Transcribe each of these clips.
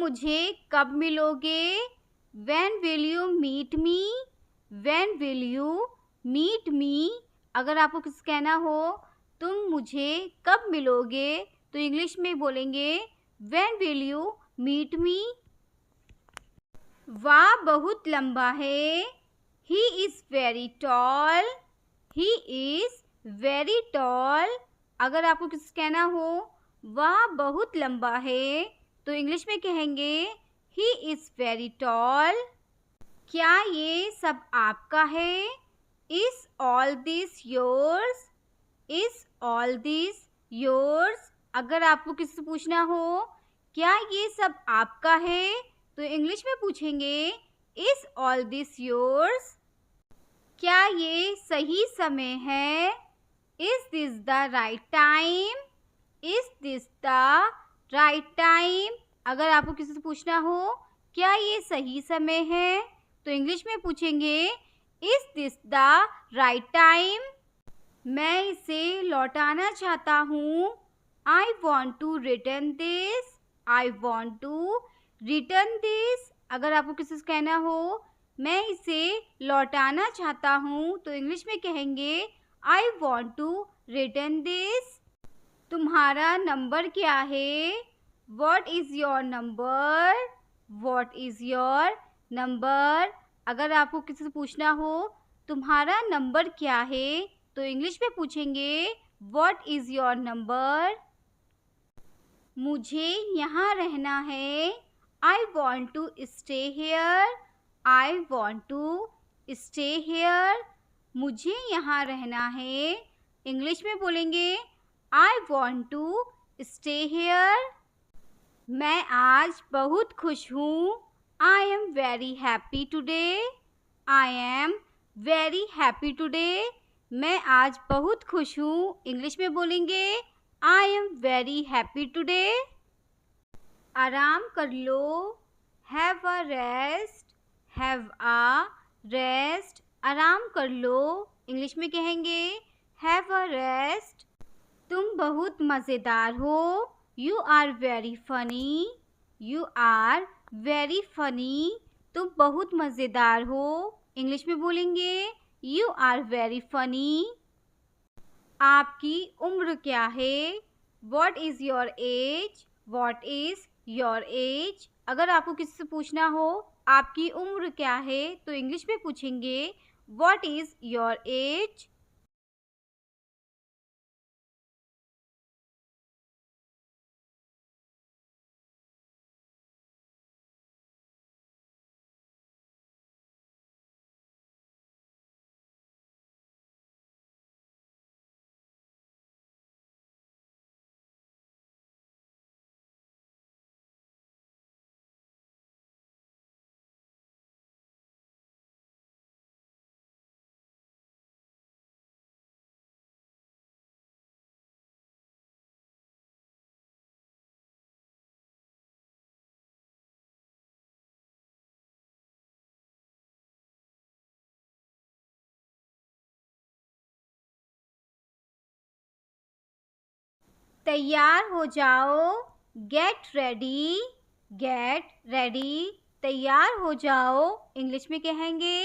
मुझे कब मिलोगे? When will you meet me? When will you meet me? अगर आपको किसी कहना हो तुम मुझे कब मिलोगे तो इंग्लिश में बोलेंगे When will you meet me? वह बहुत लंबा है। He is very tall. He is very tall. अगर आपको किसी कहना हो वह बहुत लंबा है तो इंग्लिश में कहेंगे He is very tall. क्या ये सब आपका है? Is all this yours? Is all this yours? अगर आपको किसी से पूछना हो क्या ये सब आपका है तो इंग्लिश में पूछेंगे Is all this yours? क्या ये सही समय है? Is this the right time? Is this the right time? अगर आपको किसी से पूछना हो क्या ये सही समय है तो इंग्लिश में पूछेंगे Is this the right time? मैं इसे लौटाना चाहता हूँ। I want to return this. I want to return this. अगर आपको किसी से कहना हो मैं इसे लौटाना चाहता हूँ तो इंग्लिश में कहेंगे I want to return this. तुम्हारा नंबर क्या है? What is your number? What is your number? अगर आपको किसी से पूछना हो तुम्हारा नंबर क्या है तो इंग्लिश में पूछेंगे What is your number? मुझे यहाँ रहना है। I want to stay here. I want to stay here. मुझे यहाँ रहना है। इंग्लिश में बोलेंगे I want to stay here. मैं आज बहुत खुश हूँ। I am very happy today. I am very happy today. मैं आज बहुत खुश हूँ। इंग्लिश में बोलेंगे I am very happy today. आराम कर लो। Have a rest. Have a rest. आराम कर लो। इंग्लिश में कहेंगे Have a rest. तुम बहुत मज़ेदार हो। You are very funny. You are very funny. तुम बहुत मज़ेदार हो। इंग्लिश में बोलेंगे You are very funny. आपकी उम्र क्या है? What is your age? What is your age? अगर आपको किसी से पूछना हो आपकी उम्र क्या है तो इंग्लिश में पूछेंगे What is your age? तैयार हो जाओ। Get ready. Get ready. तैयार हो जाओ। इंग्लिश में कहेंगे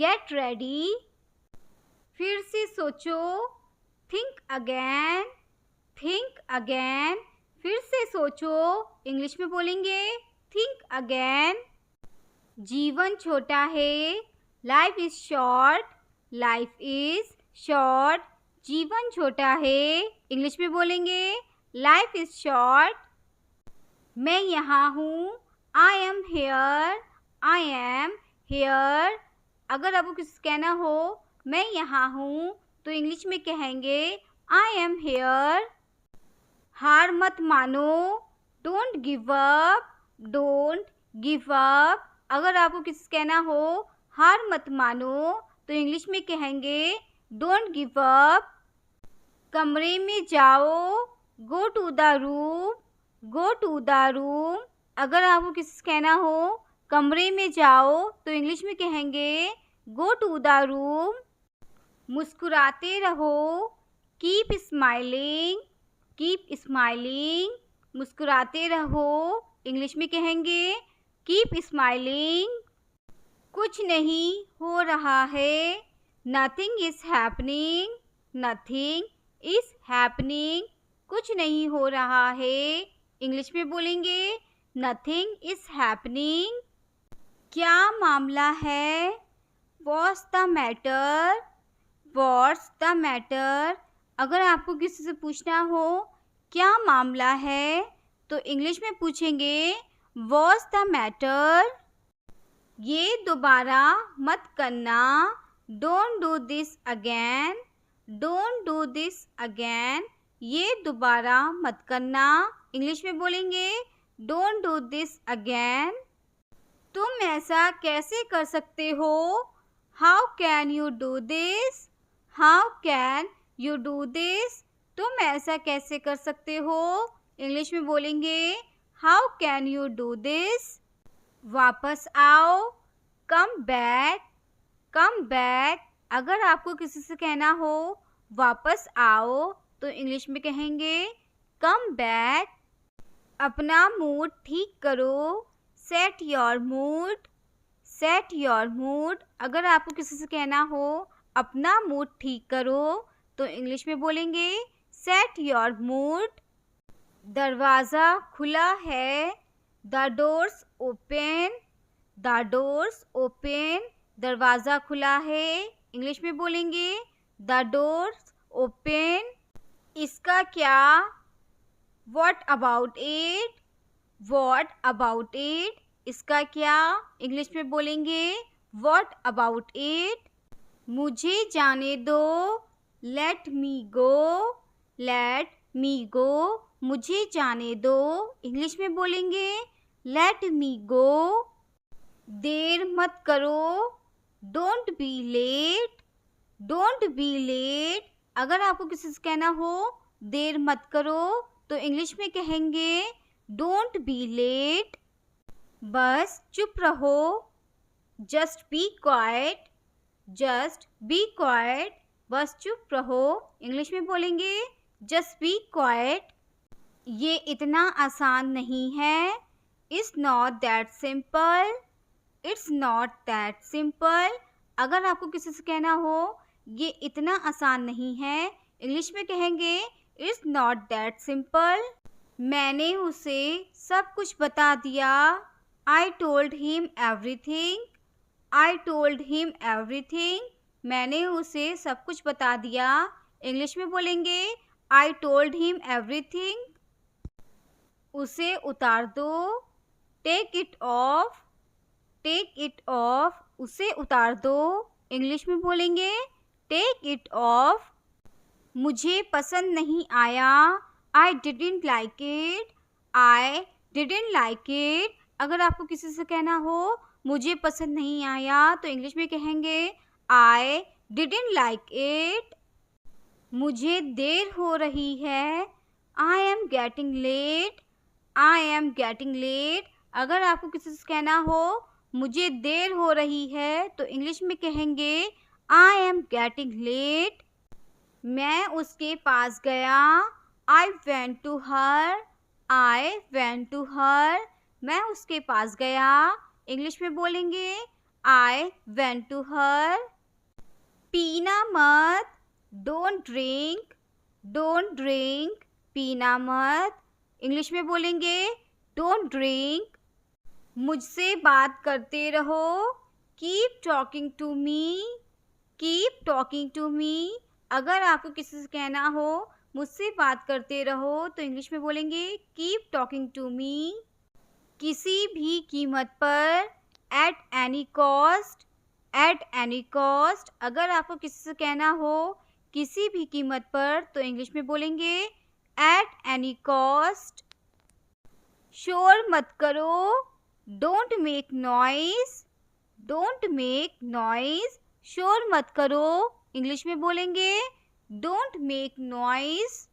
Get ready. फिर से सोचो। Think again. Think again. फिर से सोचो। इंग्लिश में बोलेंगे Think again. जीवन छोटा है। Life is short. Life is short. जीवन छोटा है। इंग्लिश में बोलेंगे Life is short. मैं यहाँ हूँ। I am here. I am here. अगर आपको किसी से कहना हो मैं यहाँ हूँ तो इंग्लिश में कहेंगे I am here. हार मत मानो। Don't give up. Don't give up. अगर आपको किसी से कहना हो हार मत मानो तो इंग्लिश में कहेंगे Don't give up. कमरे में जाओ। Go to the room. Go to the room. अगर आपको किसी से कहना हो कमरे में जाओ तो इंग्लिश में कहेंगे Go to the room. मुस्कुराते रहो। Keep smiling. Keep smiling. मुस्कुराते रहो। इंग्लिश में कहेंगे कीप स्माइलिंग। कुछ नहीं हो रहा है, nothing is happening. Nothing is happening, कुछ नहीं हो रहा है। इंग्लिश में बोलेंगे नथिंग इज हैपनिंग। क्या मामला है, what's the matter. What's the matter, अगर आपको किसी से पूछना हो क्या मामला है तो इंग्लिश में पूछेंगे व्हाट्स द मैटर। ये दोबारा मत करना, don't do this again. Don't do this again, ये दोबारा मत करना। इंग्लिश में बोलेंगे डोंट डू दिस अगेन। तुम ऐसा कैसे कर सकते हो, how can you do this. How can you do this, तुम ऐसा कैसे कर सकते हो। इंग्लिश में बोलेंगे how can you do this. वापस आओ, कम बैक। कम बैक, अगर आपको किसी से कहना हो वापस आओ तो इंग्लिश में कहेंगे कम बैक। अपना मूड ठीक करो, set your mood. Set your mood, अगर आपको किसी से कहना हो अपना मूड ठीक करो तो इंग्लिश में बोलेंगे सेट योर मूड। दरवाज़ा खुला है, the doors open. The doors open, दरवाज़ा खुला है। इंग्लिश में बोलेंगे द डोर्स ओपन। इसका क्या, what about it. What about it, इसका क्या। इंग्लिश में बोलेंगे व्हाट अबाउट इट। मुझे जाने दो, लेट मी गो। लेट मी गो, मुझे जाने दो। इंग्लिश में बोलेंगे लेट मी गो। देर मत करो, don't be late. Don't be late, अगर आपको किसी से कहना हो देर मत करो तो इंग्लिश में कहेंगे डोंट बी लेट। बस चुप रहो, just be quite. Just be quite, बस चुप रहो। इंग्लिश में बोलेंगे जस्ट बी क्वाइट। ये इतना आसान नहीं है, it's not that simple. It's not that simple, अगर आपको किसी से कहना हो ये इतना आसान नहीं है इंग्लिश में कहेंगे इट्स नॉट दैट सिंपल। मैंने उसे सब कुछ बता दिया, I told him everything. I told him everything, मैंने उसे सब कुछ बता दिया। इंग्लिश में बोलेंगे आई टोल्ड हिम एवरीथिंग। उसे उतार दो, take it off. Take it off, उसे उतार दो। इंग्लिश में बोलेंगे टेक इट ऑफ। मुझे पसंद नहीं आया, I didn't like it. I didn't like it, अगर आपको किसी से कहना हो मुझे पसंद नहीं आया तो इंग्लिश में कहेंगे आई डिडंट लाइक इट। मुझे देर हो रही है, I am getting late. I am getting late, अगर आपको किसी से कहना हो मुझे देर हो रही है तो इंग्लिश में कहेंगे आई एम गेटिंग लेट। मैं उसके पास गया, I went to her. I went to her, मैं उसके पास गया। इंग्लिश में बोलेंगे आई वेंट टू हर। पीना मत, डोंट ड्रिंक। डोंट ड्रिंक, पीना मत। इंग्लिश में बोलेंगे डोंट ड्रिंक। मुझसे बात करते रहो, keep talking to me. Keep talking to me, अगर आपको किसी से कहना हो मुझसे बात करते रहो तो इंग्लिश में बोलेंगे कीप टॉकिंग टू मी। किसी भी कीमत पर, at any cost. At any cost, अगर आपको किसी से कहना हो किसी भी कीमत पर तो इंग्लिश में बोलेंगे एट एनी कॉस्ट। शोर मत करो, don't make noise. Don't make noise, शोर मत करो। इंग्लिश में बोलेंगे डोंट मेक नॉइज।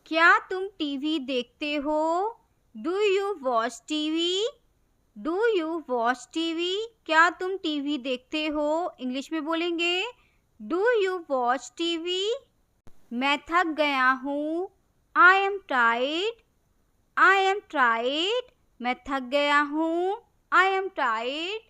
क्या तुम टीवी देखते हो, do you watch TV. Do you watch TV, क्या तुम टीवी देखते हो। इंग्लिश में बोलेंगे डू यू वॉच टीवी। मैं थक गया हूँ, I am tired. I am tired, मैं थक गया हूँ। I am tired.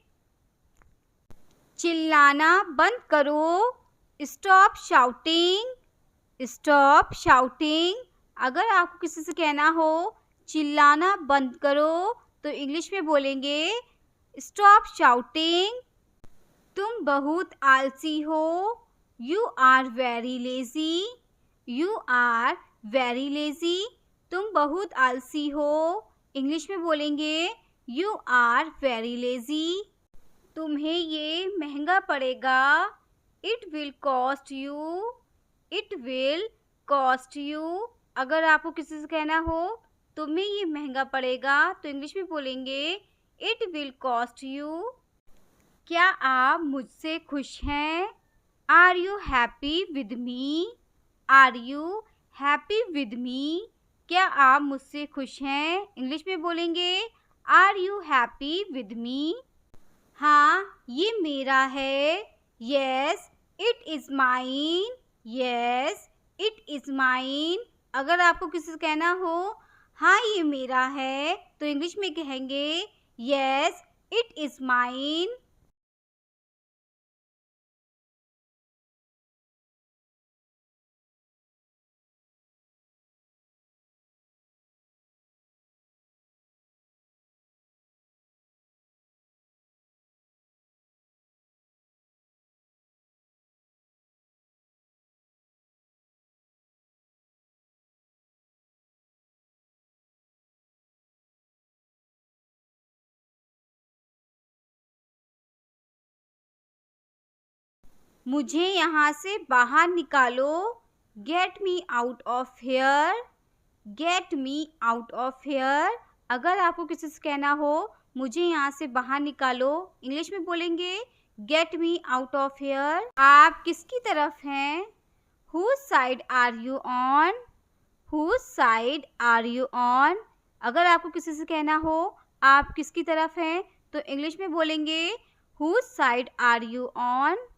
चिल्लाना बंद करो। Stop shouting. Stop shouting. अगर आपको किसी से कहना हो चिल्लाना बंद करो तो इंग्लिश में बोलेंगे स्टॉप शाउटिंग। तुम बहुत आलसी हो। You are very lazy. You are very lazy. तुम बहुत आलसी हो। इंग्लिश में बोलेंगे यू आर वेरी लेज़ी। तुम्हें ये महंगा पड़ेगा। It will cost you. It will cost you. अगर आपको किसी से कहना हो तुम्हें ये महंगा पड़ेगा तो इंग्लिश में बोलेंगे इट विल कॉस्ट यू। क्या आप मुझसे खुश हैं? Are you happy with me? Are you happy with me? क्या आप मुझसे खुश हैं? इंग्लिश में बोलेंगे are you happy with me? हाँ, ये मेरा है। Yes, it is mine. Yes, it is mine. अगर आपको किसी से कहना हो हाँ ये मेरा है तो इंग्लिश में कहेंगे यस, इट इज़ माइन। मुझे यहाँ से बाहर निकालो। Get me out of here. Get me out of here. अगर आपको किसी से कहना हो मुझे यहाँ से बाहर निकालो इंग्लिश में बोलेंगे get me out of here. आप किसकी तरफ हैं? Whose side are you on? Whose side are you on? अगर आपको किसी से कहना हो आप किसकी तरफ हैं तो इंग्लिश में बोलेंगे Whose side are you on?